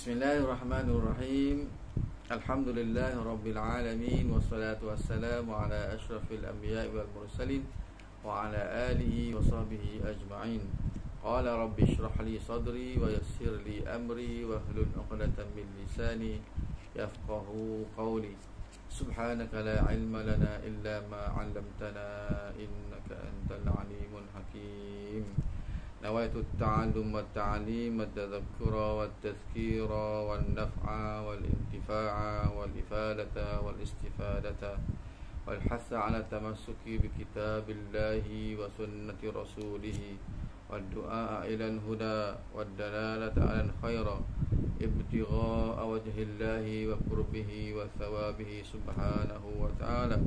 Bismillahirrahmanirrahim. Alhamdulillahi rabbil alamin, wassalatu wassalamu ala asyrafil anbiya'i wal mursalin wa ala alihi wa sahbihi ajma'in. Qala rabbi shrah li sadri wa yassir li amri wa hlul 'uqdatam min lisani yafqahu qawli. Subhanaka la ilma lana illa ma 'allamtana innaka antal alimul hakim. نويت التعلم والتعليم والتذكر والتذكير والنفع والانتفاع والإفادة والاستفادة والحث على التمسك بكتاب الله وسنة رسوله والدعاء إلى الهدى والدلالة على الخير ابتغاء وجه الله وقربه وثوابه سبحانه وتعالى.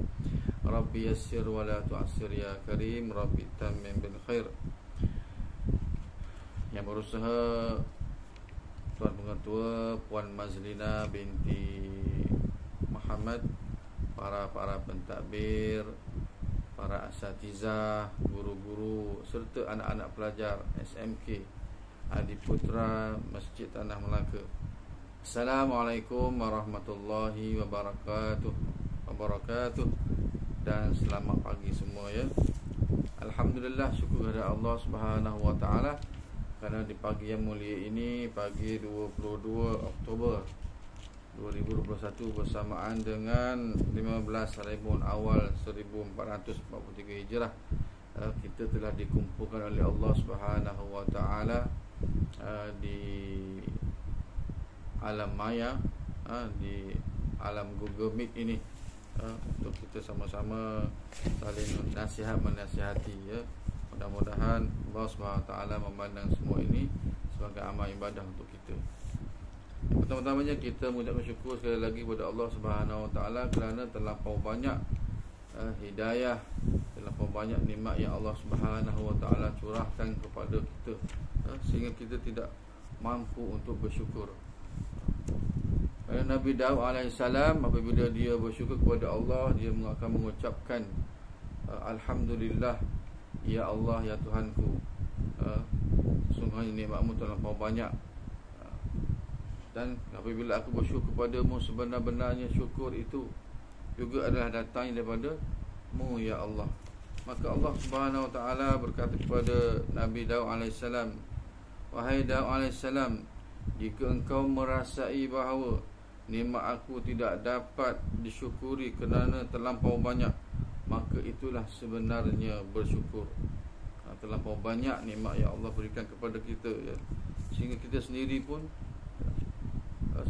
ربي يسر ولا تعسر يا كريم، ربي تمم بالخير. Yang berusaha Tuan Pengetua Puan Mazlina binti Muhammad, para pentadbir, para asatizah, guru-guru serta anak-anak pelajar SMK Adiputra Masjid Tanah Melaka. Assalamualaikum warahmatullahi wabarakatuh dan selamat pagi semua ya. Alhamdulillah, syukur kepada Allah Subhanahu wa taala kerana di pagi yang mulia ini, pagi 22 Oktober 2021 bersamaan dengan 15 Rabiul Awal 1443 Hijrah, kita telah dikumpulkan oleh Allah Subhanahu wa taala di alam maya, di alam Google Meet ini, untuk kita sama-sama saling nasihat menasihati ya. Mudah-mudahan Allah SWT memandang semua ini sebagai amal ibadah untuk kita. Pertama-tamanya kita mengucapkan syukur sekali lagi kepada Allah SWT kerana terlampau banyak hidayah, terlampau banyak nikmat yang Allah SWT curahkan kepada kita, sehingga kita tidak mampu untuk bersyukur. Kerana Nabi Daud AS apabila dia bersyukur kepada Allah, dia akan mengucapkan Alhamdulillah, ya Allah, ya Tuhanku, sungguhnya nikmatmu terlampau banyak, dan apabila aku bersyukur kepadamu, sebenar-benarnya syukur itu juga adalah datang daripada-Mu ya Allah. Maka Allah Subhanahu wa taala berkata kepada Nabi Daud AS, wahai Daud AS, jika engkau merasai bahawa nikmat aku tidak dapat disyukuri kerana terlampau banyak, maka itulah sebenarnya bersyukur. Terlampau banyak nikmat yang Allah berikan kepada kita ya, sehingga kita sendiri pun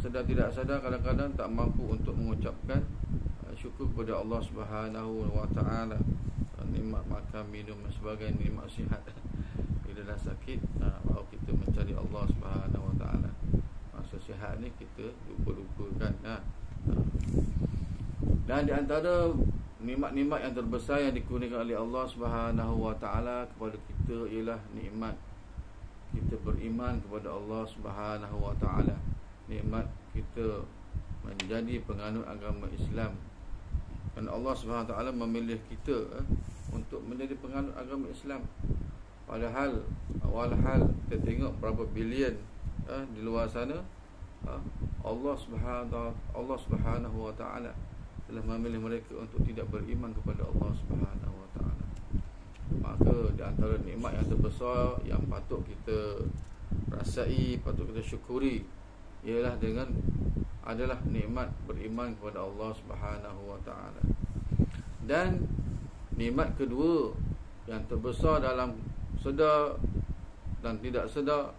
sedar tidak sadar kadang-kadang tak mampu untuk mengucapkan syukur kepada Allah Subhanahu wa taala. Nikmat makan, minum dan sebagainya, nikmat sihat. Bila dah sakit, baru kita mencari Allah Subhanahu wa taala. Masa sihat ni kita lupa-lupakan. Dan di antara nikmat-nikmat yang terbesar yang dikurniakan oleh Allah Subhanahu wa taala kepada kita ialah nikmat kita beriman kepada Allah Subhanahu wa taala. Nikmat kita menjadi penganut agama Islam. Dan Allah Subhanahu wa taala memilih kita untuk menjadi penganut agama Islam. Padahal walhal kita tengok berapa bilion di luar sana, Allah Subhanahu wa taala telah memilih mereka untuk tidak beriman kepada Allah Subhanahu wa taala. Maka di antara nikmat yang terbesar yang patut kita rasai, patut kita syukuri, adalah nikmat beriman kepada Allah Subhanahu wa taala. Dan nikmat kedua yang terbesar dalam sedar dan tidak sedar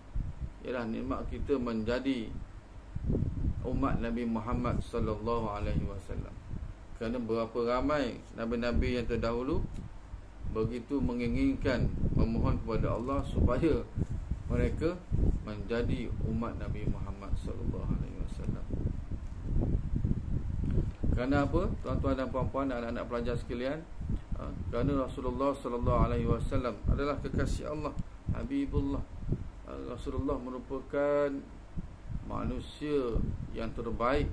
ialah nikmat kita menjadi umat Nabi Muhammad sallallahu alaihi wasallam. Kerana berapa ramai nabi-nabi yang terdahulu begitu menginginkan, memohon kepada Allah supaya mereka menjadi umat Nabi Muhammad sallallahu alaihi wasallam. Kerana apa? Tuan-tuan dan puan-puan dan anak-anak pelajar sekalian, kerana Rasulullah sallallahu alaihi wasallam adalah kekasih Allah, Habibullah. Rasulullah merupakan manusia yang terbaik,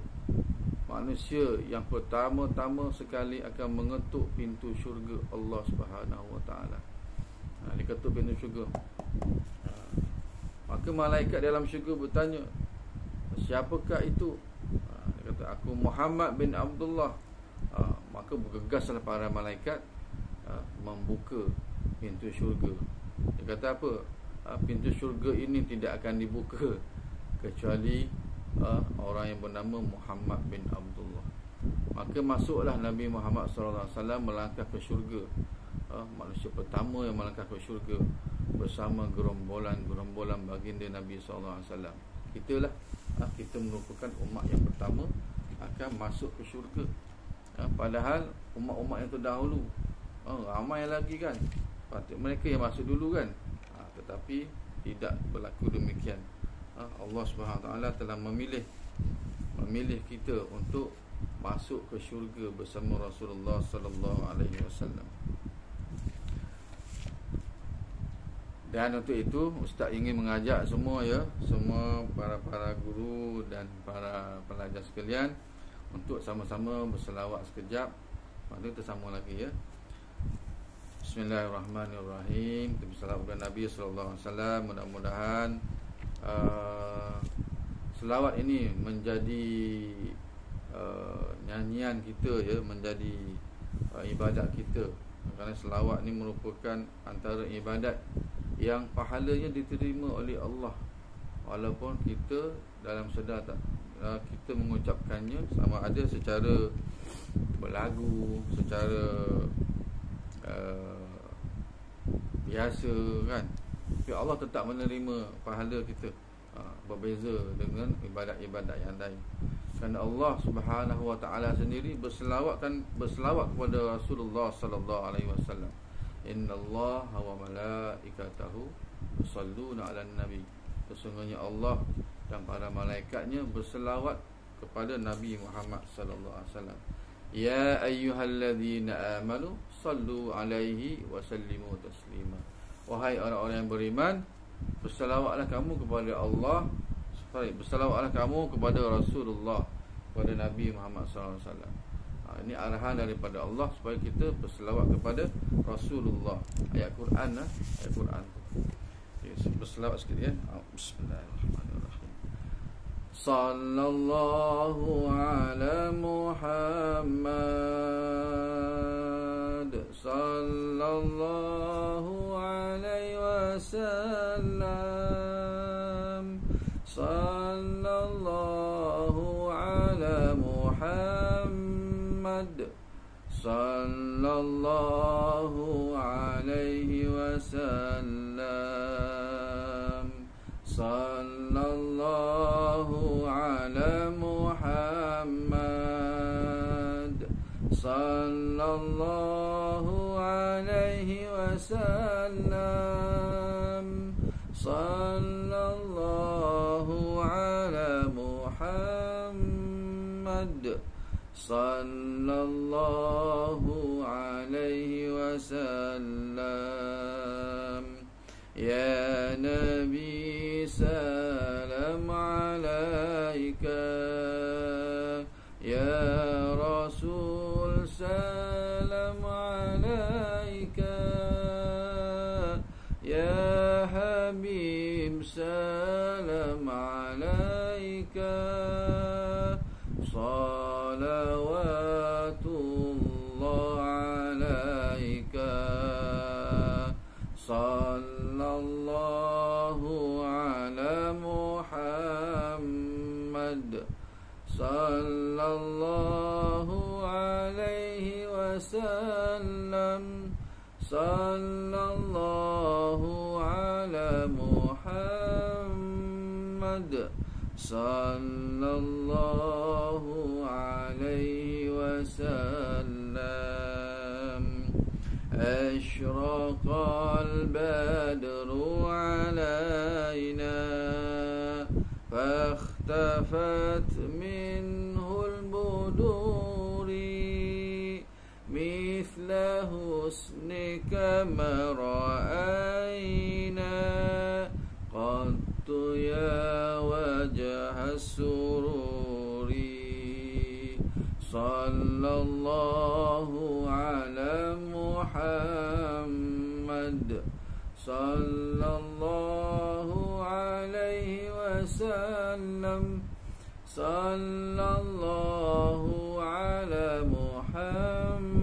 manusia yang pertama-tama sekali akan mengetuk pintu syurga Allah Subhanahu wa taala. Dia ketuk pintu syurga. Maka malaikat dalam syurga bertanya, siapakah itu? Dia kata, aku Muhammad bin Abdullah. Maka bergegaslah para malaikat membuka pintu syurga. Dia kata apa? Pintu syurga ini tidak akan dibuka kecuali orang yang bernama Muhammad bin Abdullah. Maka masuklah Nabi Muhammad SAW melangkah ke syurga, manusia pertama yang melangkah ke syurga bersama gerombolan baginda Nabi SAW. Kitalah, kita merupakan umat yang pertama akan masuk ke syurga. Padahal umat-umat yang terdahulu ramai lagi kan, patut mereka yang masuk dulu kan. Tetapi tidak berlaku demikian. Allah SWT telah memilih kita untuk masuk ke syurga bersama Rasulullah SAW. Dan untuk itu Ustaz ingin mengajak semua semua para guru dan para pelajar sekalian untuk sama-sama berselawat sekejap. Lepas tu kita sambung lagi Bismillahirrahmanirrahim. Kita berselawat kepada Nabi SAW. Mudah-mudahan selawat ini menjadi nyanyian kita, menjadi ibadat kita. Kerana selawat ni merupakan antara ibadat yang pahalanya diterima oleh Allah, walaupun kita dalam sedar tak kita mengucapkannya, sama ada secara berlagu, secara biasa kan, tapi Allah tetap menerima pahala kita. Berbeza dengan ibadat-ibadat yang lain. Kerana Allah Subhanahu Wa Taala sendiri berselawat kepada Rasulullah sallallahu alaihi wasallam. Innallaha wa malaikatahu yusalluna 'alan nabi. Sesungguhnya Allah dan para malaikatnya berselawat kepada Nabi Muhammad sallallahu alaihi wasallam. Ya ayyuhalladzina amanu sallu 'alaihi wa sallimu taslima. Wahai orang-orang yang beriman, berselawatlah kamu kepada Allah, berselawatlah kamu kepada Rasulullah, kepada Nabi Muhammad sallallahu alaihi wasallam. Ini arahan daripada Allah supaya kita berselawat kepada Rasulullah. Ayat Quran ayat Quran. Berselawat sikit Bismillahirrahmanirrahim. Sallallahu ala Muhammad, sallallahu alaihi wasallam, sallallahu ala Muhammad, sallallahu alaihi wasallam, sallallahu ala Muhammad, sallallahu alaihi wasallam, sallallahu ala Muhammad, sallallahu alaihi wasallam. Ya Nabi salam alaika, ya Rasul salam alaika, ya Habib salam alaika, salawatullah alaika, sallallahu ala Muhammad, sallallahu alaihi wasallam, sallallahu ala Muhammad, sallallahu alaihi wasallam. Ashraqal badru alaina fakhtafat minhul buduri mithla husnika ma ra'ayna qattu ya wajha sururi. Sallallahu ala Muhammad, sallallahu alaihi wasallam, وسلم صلى الله على محمد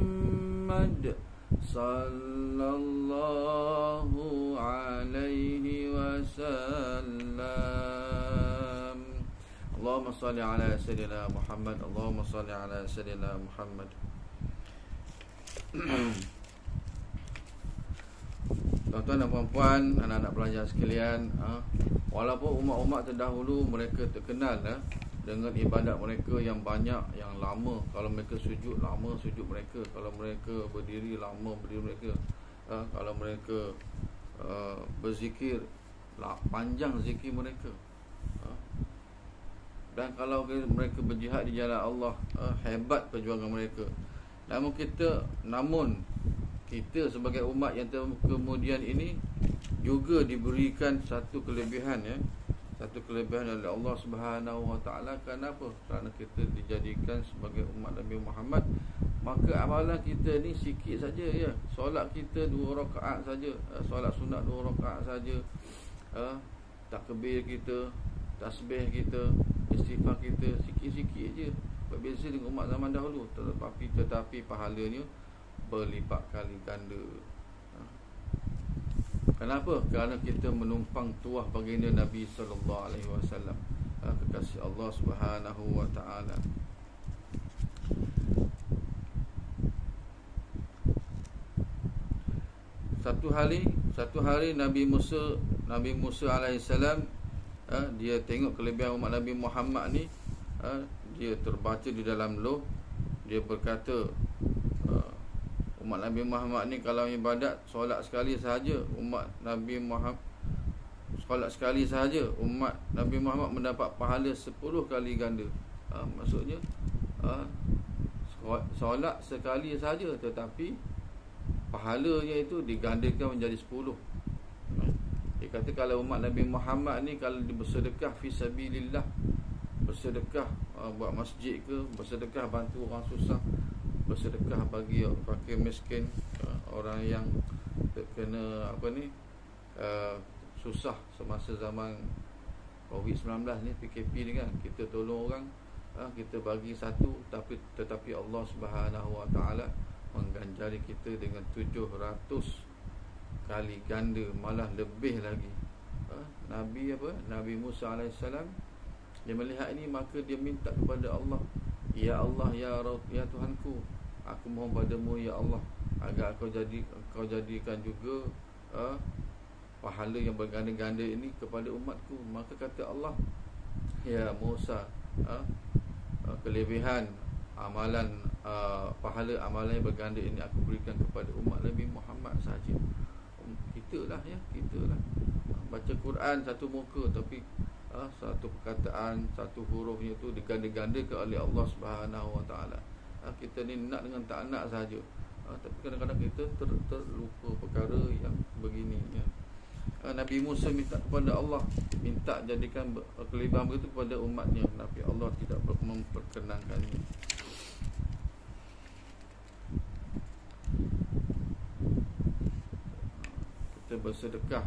صلى الله عليه وسلم اللهم صل على سيدنا محمد اللهم صل على سيدنا محمد. Tuan-tuan dan puan-puan, anak-anak pelajar sekalian, walaupun umat-umat terdahulu mereka terkenal dengan ibadat mereka yang banyak, yang lama. Kalau mereka sujud, lama sujud mereka. Kalau mereka berdiri, lama berdiri mereka. Kalau mereka berzikir, panjang zikir mereka. Dan kalau mereka berjihad di jalan Allah, hebat perjuangan mereka. Namun kita sebagai umat yang kemudian ini juga diberikan satu kelebihan, satu kelebihan oleh Allah Subhanahu Wa Taala. Kenapa? Kerana kita dijadikan sebagai umat Nabi Muhammad, maka amalan kita ni sikit saja, ya. Solat kita 2 rakaat saja, solat sunat 2 rakaat saja, takbir kita, tasbih kita, istighfar kita sikit-sikit je. Berbeza dengan umat zaman dahulu, tetapi pahalanya berlipat kali ganda. Kenapa? Kerana kita menumpang tuah baginda Nabi sallallahu alaihi wasallam, kekasih Allah Subhanahu wa taala. Satu hari Nabi Musa alaihissalam, dia tengok kelebihan umat Nabi Muhammad ni, dia terbaca di dalam lauh. Dia berkata, umat Nabi Muhammad ni kalau ibadat solat sekali sahaja, umat Nabi Muhammad solat sekali sahaja, umat Nabi Muhammad mendapat pahala 10 kali ganda. Maksudnya solat sekali sahaja, tetapi pahalanya itu digandakan menjadi 10. Dia kata kalau umat Nabi Muhammad ni kalau bersedekah fi sabilillah, bersedekah buat masjid ke, bersedekah bantu orang susah, bersedekah bagi fakir miskin, orang yang terkena susah semasa zaman COVID-19 ni, PKP ni kan. Kita tolong orang, kita bagi satu, tetapi Allah Subhanahu Wa Taala mengganjari kita dengan 700 kali ganda, malah lebih lagi. Nabi Musa alaihissalam, dia melihat ini, maka dia minta kepada Allah, ya Allah, ya Tuhanku, aku mohon padamu ya Allah, agar kau jadikan juga pahala yang berganda-ganda ini kepada umatku. Maka kata Allah, ya Musa, kelebihan amalan, pahala amalan yang berganda ini aku berikan kepada umat Nabi Muhammad saja. Kita lah baca Quran satu muka, tapi satu perkataan, satu hurufnya tu diganda-gandakan oleh Allah Subhanahu Wa Taala. Kita ni nak dengan tak nak saja, tapi kadang-kadang kita terlupa perkara yang begini, ya. Nabi Musa minta kepada Allah, minta jadikan kelebihan begitu kepada umatnya, tapi Allah tidak memperkenankannya. Kita bersedekah,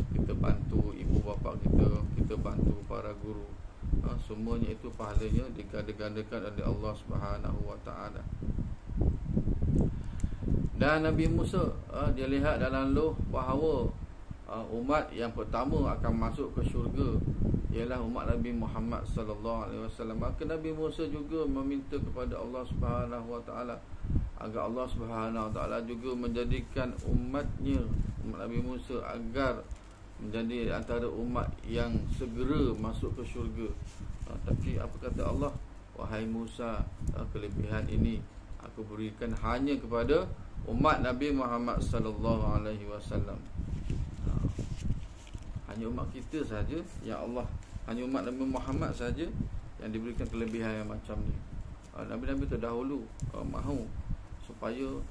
kita bantu ibu bapa kita bantu para guru, semuanya itu pahalanya diganda-gandakan oleh Allah Subhanahu Wa Taala. Dan Nabi Musa, dia lihat dalam lauh bahawa umat yang pertama akan masuk ke syurga ialah umat Nabi Muhammad sallallahu alaihi wasallam. Maka Nabi Musa juga meminta kepada Allah Subhanahu Wa Taala agar Allah Subhanahu Wa Taala juga menjadikan umatnya, umat Nabi Musa, agar menjadi antara umat yang segera masuk ke syurga. Tapi apa kata Allah? Wahai Musa, kelebihan ini aku berikan hanya kepada umat Nabi Muhammad sallallahu alaihi wasallam. Hanya umat kita saja, ya Allah, hanya umat Nabi Muhammad saja yang diberikan kelebihan yang macam ni. Nabi-nabi terdahulu mahu supaya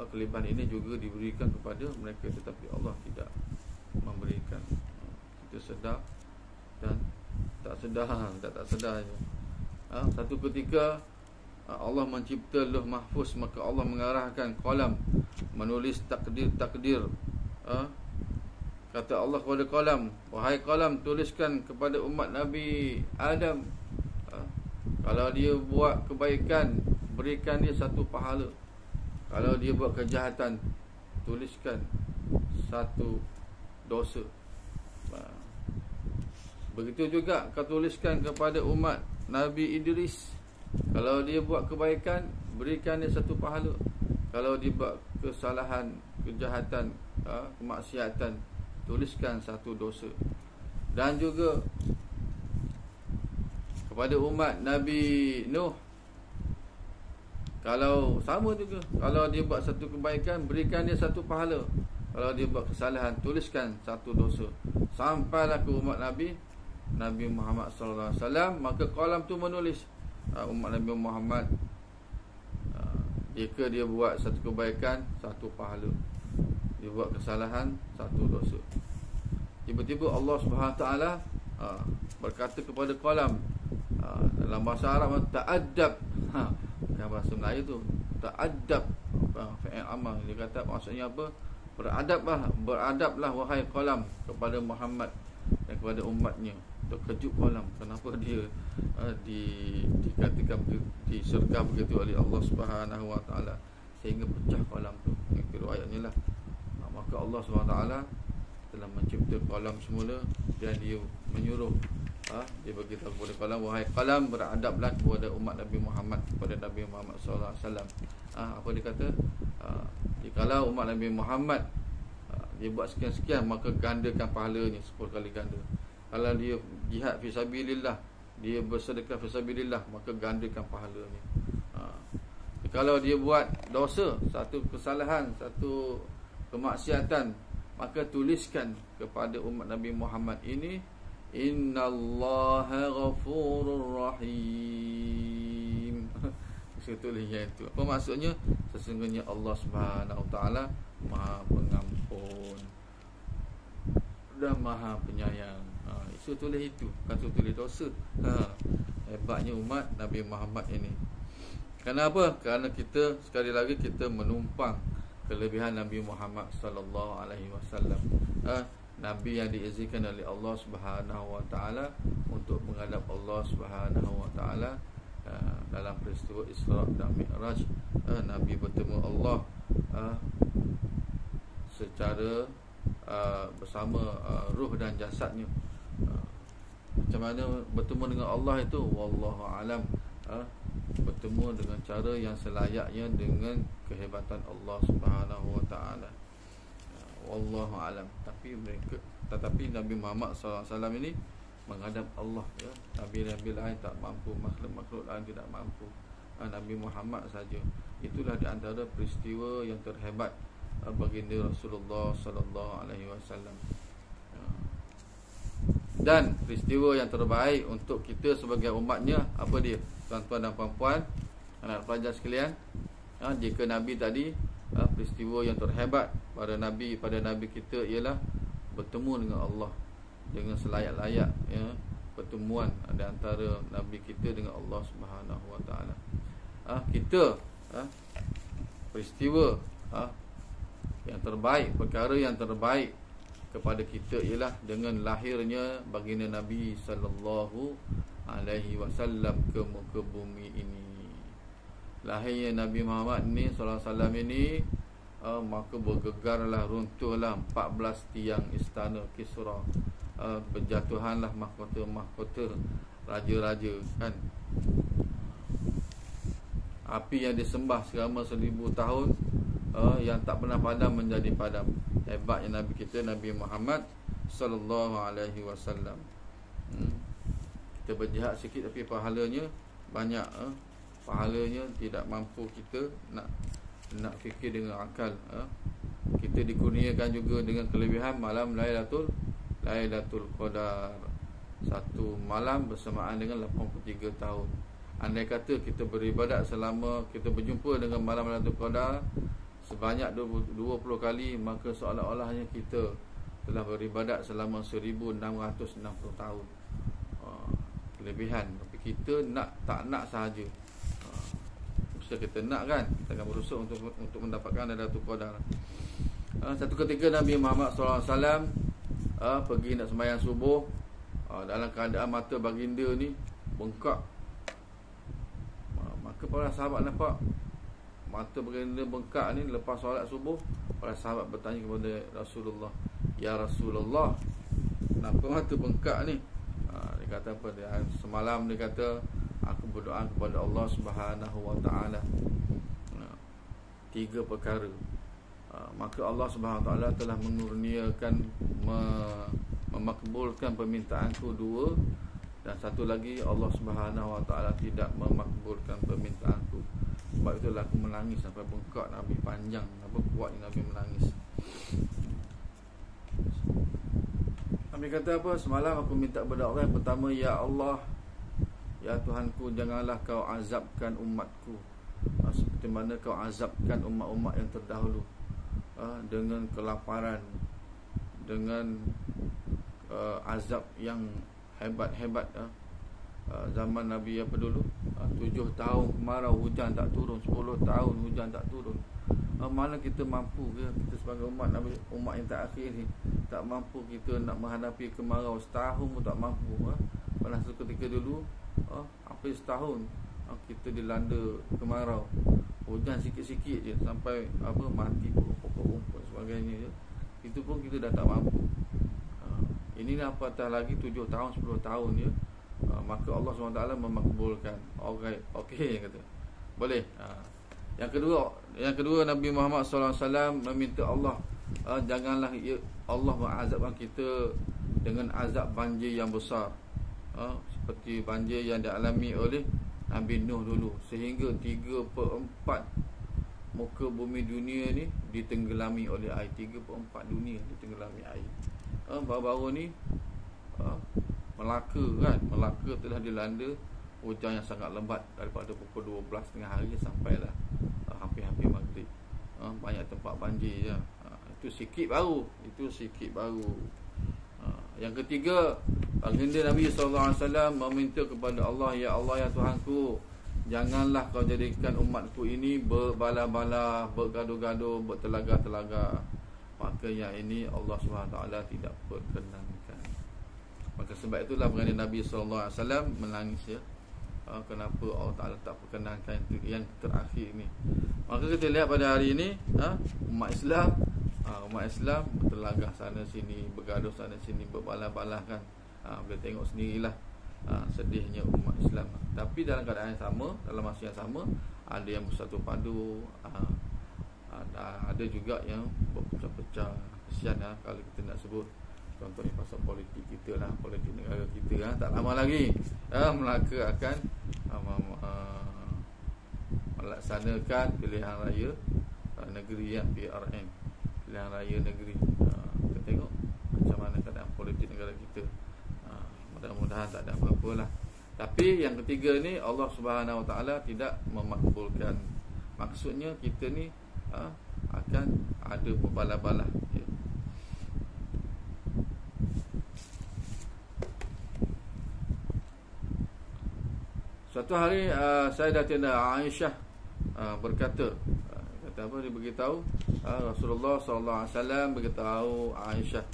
kelebihan ini juga diberikan kepada mereka, tetapi Allah tidak memberikan. Kita sedar dan tak sedar je. Satu ketika Allah mencipta lauh mahfuz, maka Allah mengarahkan qalam menulis takdir-takdir Kata Allah kepada qalam, wahai qalam, tuliskan kepada umat Nabi Adam, kalau dia buat kebaikan, berikan dia satu pahala. Kalau dia buat kejahatan, tuliskan satu dosa. Begitu juga kau tuliskan kepada umat Nabi Idris, kalau dia buat kebaikan, berikan dia satu pahala. Kalau dia buat kesalahan, kejahatan, kemaksiatan, tuliskan satu dosa. Dan juga kepada umat Nabi Nuh, kalau sama juga, kalau dia buat satu kebaikan, berikan dia satu pahala. Kalau dia buat kesalahan, tuliskan satu dosa. Sampailah ke umat Nabi Muhammad sallallahu alaihi wasallam, maka qalam tu menulis umat Nabi Muhammad, jika dia buat satu kebaikan, satu pahala. Dia buat kesalahan, satu dosa. Tiba-tiba Allah Subhanahu taala berkata kepada qalam, dalam bahasa Arab, ta'addab. Dalam bahasa Melayu tu ta'addab, fi'il amal. Dia kata maksudnya apa? Beradablah wahai qalam kepada Muhammad dan kepada umatnya. Terkejut qalam, kenapa dia dikatakan disergap begitu oleh Allah Subhanahu wa taala sehingga pecah qalam tu. Itu riwayatnya lah. Maka Allah Subhanahu wa taala telah mencipta qalam semula dan dia menyuruh, dia beritahu kepada qalam, wahai qalam, beradablah kepada umat Nabi Muhammad, kepada Nabi Muhammad sallallahu alaihi wasallam. Apa dia kata? Jikalau umat Nabi Muhammad dia buat sekian-sekian, maka gandakan pahalanya 10 kali ganda. Kalau dia jihad fi sabilillah, dia bersedekah fi sabilillah, maka gandakan pahalanya. Kalau dia buat dosa, satu kesalahan, satu kemaksiatan, maka tuliskan kepada umat Nabi Muhammad ini, innallaha ghafurur rahim. Tulisnya itu. Apa maksudnya? Sesungguhnya Allah Subhanahu wa taala Maha Pengampun dan Maha Penyayang. Itu tulis itu, bukan tulis dosa. Hebatnya umat Nabi Muhammad ini. Kenapa? Kerana kita, sekali lagi, kita menumpang kelebihan Nabi Muhammad sallallahu alaihi wasallam. Nabi yang diizinkan oleh Allah Subhanahu wa taala untuk menghadap Allah Subhanahu wa taala dalam peristiwa Isra dan Mi'raj. Nabi bertemu Allah secara bersama ruh dan jasadnya. Macam mana bertemu dengan Allah itu, wallahu alam. Bertemu dengan cara yang selayaknya dengan kehebatan Allah Subhanahu wa taala. Wallahu alam. Tetapi Nabi Muhammad SAW ini menghadap Allah, ya. Nabi-nabi lain tak mampu, makhluk-makhluk lain tidak mampu. Nabi Muhammad saja. Itulah di antara peristiwa yang terhebat baginda Rasulullah sallallahu alaihi wasallam. Dan peristiwa yang terbaik untuk kita sebagai umatnya, apa dia? Tuan-tuan dan puan-puan, anak pelajar sekalian, jika Nabi tadi, peristiwa yang terhebat pada Nabi kita ialah bertemu dengan Allah dengan selayak-layak, ya, pertemuan di antara Nabi kita dengan Allah Subhanahu wa taala. Kita peristiwa yang terbaik, perkara yang terbaik kepada kita ialah dengan lahirnya baginda Nabi sallallahu alaihi wasallam ke muka bumi ini. Lahirnya Nabi Muhammad ni sallallahu alaihi wasallam ini, maka bergegarlah, runtuhlah 14 tiang istana Kisra. Berjatuhanlah mahkota-mahkota raja-raja, kan. Api yang disembah selama 1000 tahun, yang tak pernah padam menjadi padam. Hebatnya Nabi kita, Nabi Muhammad sallallahu alaihi wasallam. Kita berjihad sikit tapi pahalanya banyak. Pahalanya tidak mampu kita nak fikir dengan akal. Kita dikurniakan juga dengan kelebihan malam Lailatul Qadar. Satu malam bersamaan dengan 83 tahun. Andai kata kita beribadat selama, kita berjumpa dengan malam Lailatul Qadar sebanyak 20 kali, maka seolah-olahnya kita telah beribadat selama 1660 tahun. Kelebihan. Tapi kita tak nak sahaja. Mesti kita nak, kan. Kita akan berusaha untuk mendapatkan Lailatul Qadar. Satu ketika Nabi Muhammad SAW pergi nak sembahyang subuh, dalam keadaan mata baginda ni bengkak. Maka para sahabat nampak mata baginda bengkak ni lepas solat subuh. Para sahabat bertanya kepada Rasulullah, "Ya Rasulullah, kenapa mata bengkak ni?" Dia kata apa? Semalam dia kata, "Aku berdoa kepada Allah Subhanahu Wa Taala 3 perkara. Maka Allah Subhanahu Wa Taala telah mengurniakan, memakbulkan permintaanku 2, dan satu lagi Allah Subhanahu Wa Taala tidak memakbulkan permintaanku. Sebab itulah aku menangis sampai bengkak." Nabi panjang, apa kuatnya Nabi menangis. Nabi kata apa? "Semalam aku minta kepada Allah, yang pertama, ya Allah, ya Tuhanku, janganlah kau azabkan umatku seperti mana kau azabkan umat-umat yang terdahulu, dengan kelaparan, dengan azab yang hebat-hebat. Zaman Nabi apa dulu, 7 tahun kemarau, hujan tak turun, 10 tahun hujan tak turun. Mana kita mampu ke, kita sebagai umat Nabi, umat yang terakhir ni, tak mampu kita nak menghadapi kemarau setahun pun tak mampu. Pada ketika dulu, hampir setahun kita dilanda kemarau, hujan sikit-sikit je sampai mati pokok-pokok rumput sebagainya je. Itu pun kita dah tak mampu. Ini apatah lagi 7 tahun, 10 tahun je. Maka Allah SWT memakbulkan. Okey kata. Boleh. Yang kedua Nabi Muhammad SAW meminta Allah, janganlah Allah mengazabkan kita dengan azab banjir yang besar, seperti banjir yang dialami oleh Nabi Nuh dulu, sehingga 3/4 muka bumi dunia ni ditenggelami oleh air. 3/4 dunia ditenggelami air. Baru-baru ni Melaka telah dilanda hujan yang sangat lembat daripada pukul 12 tengah hari sampailah hampir maghrib. Banyak tempat banjir je. Itu sikit baru. Yang ketiga, baginda Nabi SAW meminta kepada Allah, ya Allah, ya Tuhanku, janganlah kau jadikan umatku ini berbala-bala, bergaduh-gaduh, bertelaga-telaga. Maka yang ini Allah SWT tidak perkenankan. Maka sebab itulah baginda Nabi SAW menangis ya. Kenapa Allah Ta'ala tak perkenankan yang terakhir ni. Maka kita lihat pada hari ini, umat Islam bertelagah sana sini, bergaduh sana sini, berbalah-balah kan. Boleh tengok sendirilah sedihnya umat Islam. Tapi dalam keadaan yang sama, dalam masa yang sama, ada yang bersatu padu, ada juga yang berpecah-pecah. Kesian kalau kita nak sebut. Contohnya pasal politik kita lah, politik negara kita tak lama lagi Melaka akan melaksanakan pilihan raya negeri, PRN, pilihan raya negeri. Kita tengok macam mana keadaan politik negara kita. Mudah-mudahan tak ada apa-apa lah. Tapi yang ketiga ni, Allah Subhanahu Wa Taala tidak memakbulkan. Maksudnya kita ni akan ada berbalah-balah ya. Suatu hari Sayyidatina Aisyah berkata, kata apa, dia beritahu Rasulullah SAW beritahu Aisyah,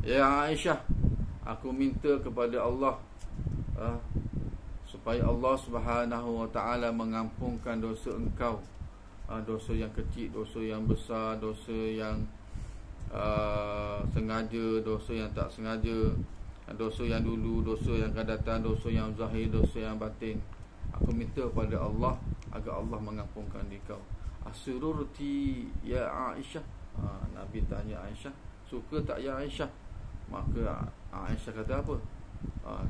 ya Aisyah, aku minta kepada Allah supaya Allah Subhanahu Wa Taala mengampunkan dosa engkau, dosa yang kecil, dosa yang besar, dosa yang sengaja, dosa yang tak sengaja, dosa yang dulu, dosa yang akan datang, dosa yang zahir, dosa yang batin. Aku minta pada Allah agar Allah mengampunkan dikau. Asururti ya Aisyah. Nabi tanya Aisyah, suka tak ya Aisyah? Maka Aisyah kata apa?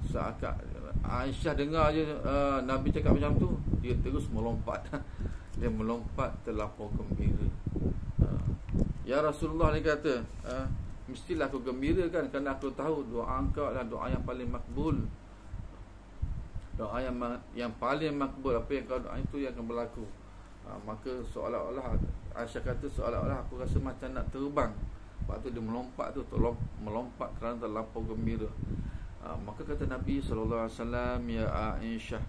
Seakan Aisyah dengar je Nabi cakap macam tu, dia terus melompat. Dia melompat terlampau gembira. Ya Rasulullah, dia kata, mestilah aku gembira kan, kerana aku tahu doa engkau adalah doa yang paling makbul. Doa yang paling makbul, apa yang kau doa itu yang akan berlaku. Maka seolah-olah Aisyah kata, seolah-olah aku rasa macam nak terbang. Sebab tu dia melompat tu, melompat kerana terlampau gembira. Maka kata Nabi SAW, ya Aisyah,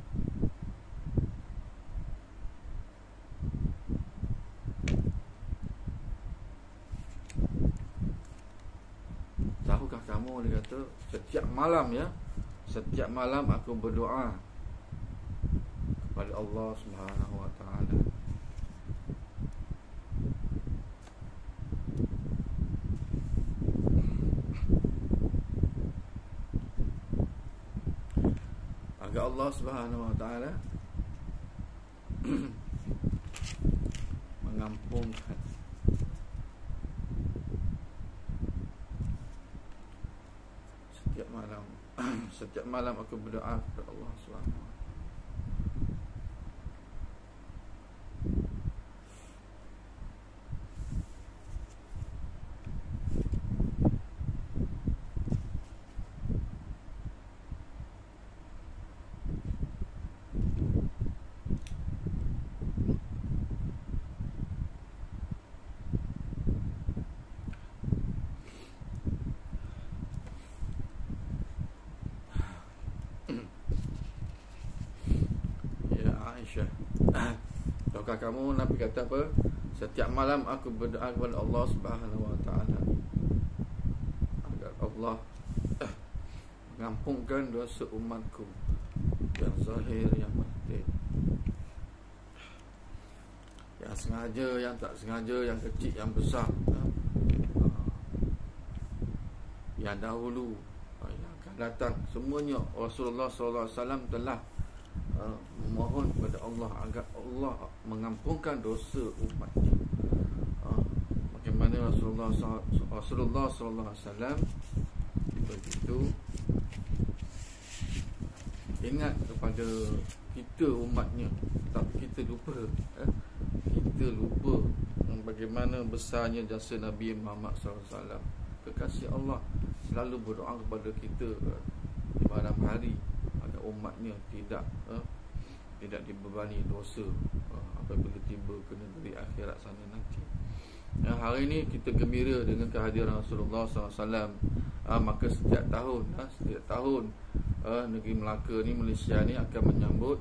malam ya. Setiap malam aku berdoa kepada Allah Subhanahu wa taala. Agar Allah Subhanahu wa taala mengampunkan setiap malam. Setiap malam aku berdoa kepada Allah Subhanahu wa taala. Tahukah kamu Nabi kata apa? Setiap malam aku berdoa kepada Allah Subhanahu wa taala agar Allah mengampunkan dosa umatku yang zahir, yang batin, yang sengaja, yang tak sengaja, yang kecil, yang besar, yang dahulu, yang akan datang. Semuanya Rasulullah SAW telah memohon kepada Allah agar Allah mengampunkan dosa umatnya. Bagaimana Rasulullah sallallahu alaihi wasallam begitu ingat kepada kita umatnya, tapi kita lupa. Kita lupa bagaimana besarnya jasa Nabi Muhammad SAW, kekasih Allah, selalu berdoa kepada kita di malam hari agar umatnya tidak dibebani dosa apabila tiba ke negeri akhirat sana nanti. Hari ini kita gembira dengan kehadiran Rasulullah SAW. Maka setiap tahun negeri Melaka ni, Malaysia ni akan menyambut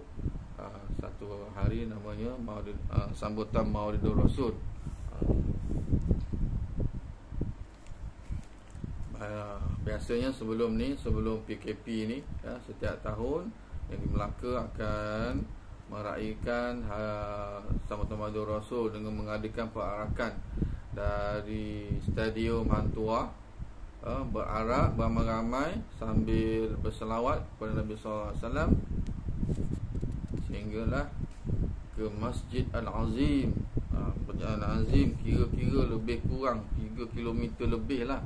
satu hari namanya sambutan Maulidur Rasul. Biasanya sebelum PKP ni setiap tahun negeri Melaka akan meraihkan sambutan Maulidur Rasul dengan mengadakan perarakan dari Stadium Hang Tuah, berarak beramai-ramai sambil berselawat kepada Nabi SAW sehinggalah ke Masjid Al-Azim. Perjalanan Azim kira-kira lebih kurang 3 km lebih lah.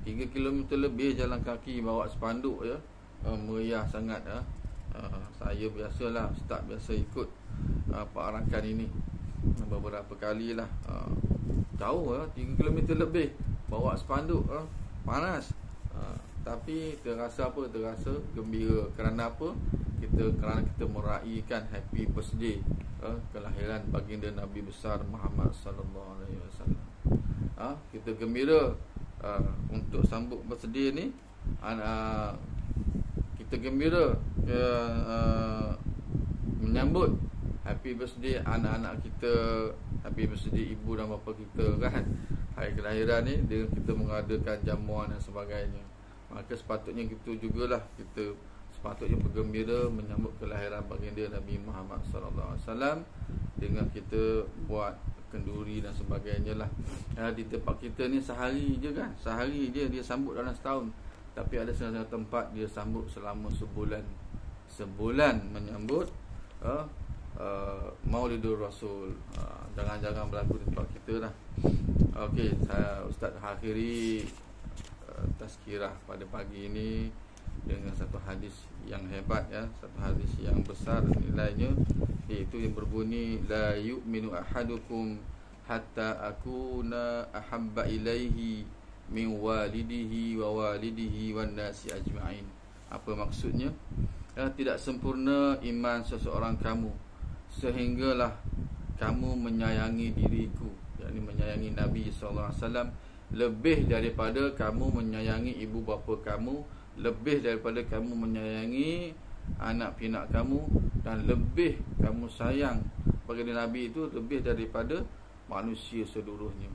3 km lebih jalan kaki bawa spanduk ya. Meriah sangat ya. Saya biasalah, Ustaz biasa ikut perarakan ini beberapa kali lah. Jauh 3 km lebih bawa spanduk, panas, tapi terasa apa? Terasa gembira. Kerana apa? Kerana kita meraihkan happy birthday kelahiran baginda Nabi besar Muhammad sallallahu alaihi wasallam. Kita gembira untuk sambut birthday ni. Kita gembira menyambut happy birthday anak-anak kita, happy birthday ibu dan bapa kita kan, hari kelahiran ni, dengan kita mengadakan jamuan dan sebagainya. Maka sepatutnya kita jugalah, kita sepatutnya bergembira menyambut kelahiran baginda Nabi Muhammad sallallahu alaihi wasallam dengan kita buat kenduri dan sebagainya lah. Di tempat kita ni sehari je kan, sehari je dia sambut dalam setahun. Tapi ada setengah tempat dia sambut selama sebulan menyambut Maulidur Rasul. Jangan-jangan berlaku di tempat kita lah. Okey, Ustaz akhiri tazkirah pada pagi ini dengan satu hadis yang hebat ya, satu hadis yang besar nilainya, iaitu yang berbunyi la yu'minu ahadukum hatta akuna ahabba ilaihi min walidihi wa walidihi wan nasi ajma'in. Apa maksudnya? Tidak sempurna iman seseorang kamu sehinggalah kamu menyayangi diriku, yakni menyayangi Nabi sallallahu alaihi wasallam lebih daripada kamu menyayangi ibu bapa kamu, lebih daripada kamu menyayangi anak pinak kamu, dan lebih kamu sayang baginda Nabi itu lebih daripada manusia seluruhnya.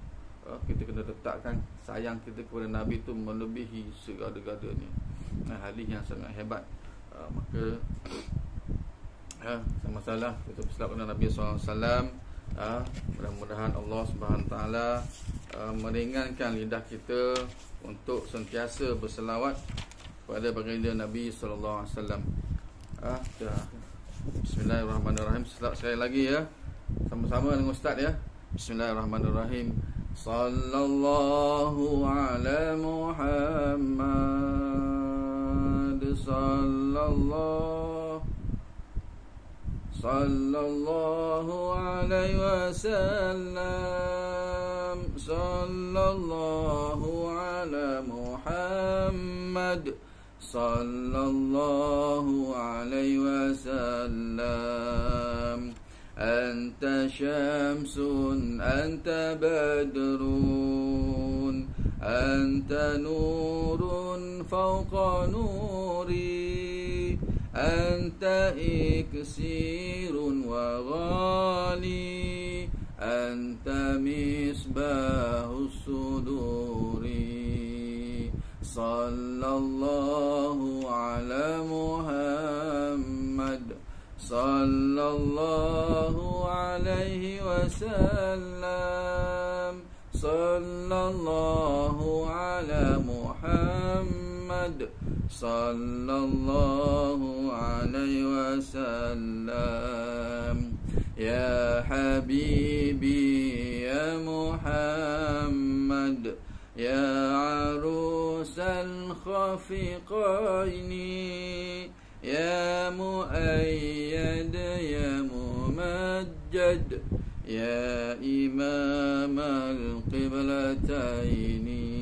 Kita kena letakkan sayang kita kepada Nabi itu melebihi segala-galanya. hadis yang sangat hebat. Maka sama salah kita berselawat kepada Nabi SAW. Mudah-mudahan Allah Subhanahu Wa Taala meringankan lidah kita untuk sentiasa berselawat kepada baginda Nabi sallallahu alaihi wasallam. Bismillahirrahmanirrahim. Sekali lagi ya, sama-sama dengan ustaz ya. Bismillahirrahmanirrahim. Sallallahu ala Muhammad, sallallahu alaihi wasallam, sallallahu ala Muhammad, sallallahu alaihi wasallam. Anta syamsun, anta badrun, anta nurun fawqa nuri, anta iksirun wa ghali, anta misbahus suduri. Sallallahu ala Muhammad, sallallahu alaihi wasallam, sallallahu ala Muhammad, sallallahu alaihi wasallam. Ya habibi ya Muhammad, ya arusal khafiqaini, ya muayyad ya mumajjad, ya imam al-qiblataini.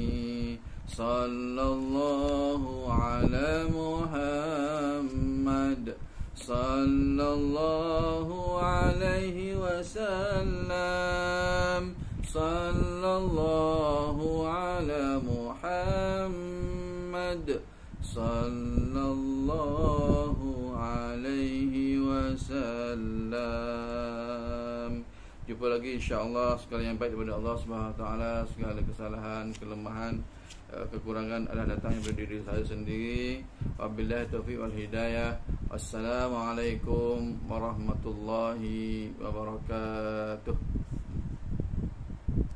Sallallahu ala Muhammad, sallallahu alaihi wasallam, sallallahu ala Muhammad, sallallahu alaihi wasallam. Jumpa lagi insya-Allah. Segala yang baik daripada Allah Subhanahu Wa Taala, segala kesalahan, kelemahan, kekurangan adalah datang daripada diri saya sendiri. Wabillahi taufiq wal hidayah. Wassalamualaikum warahmatullahi wabarakatuh.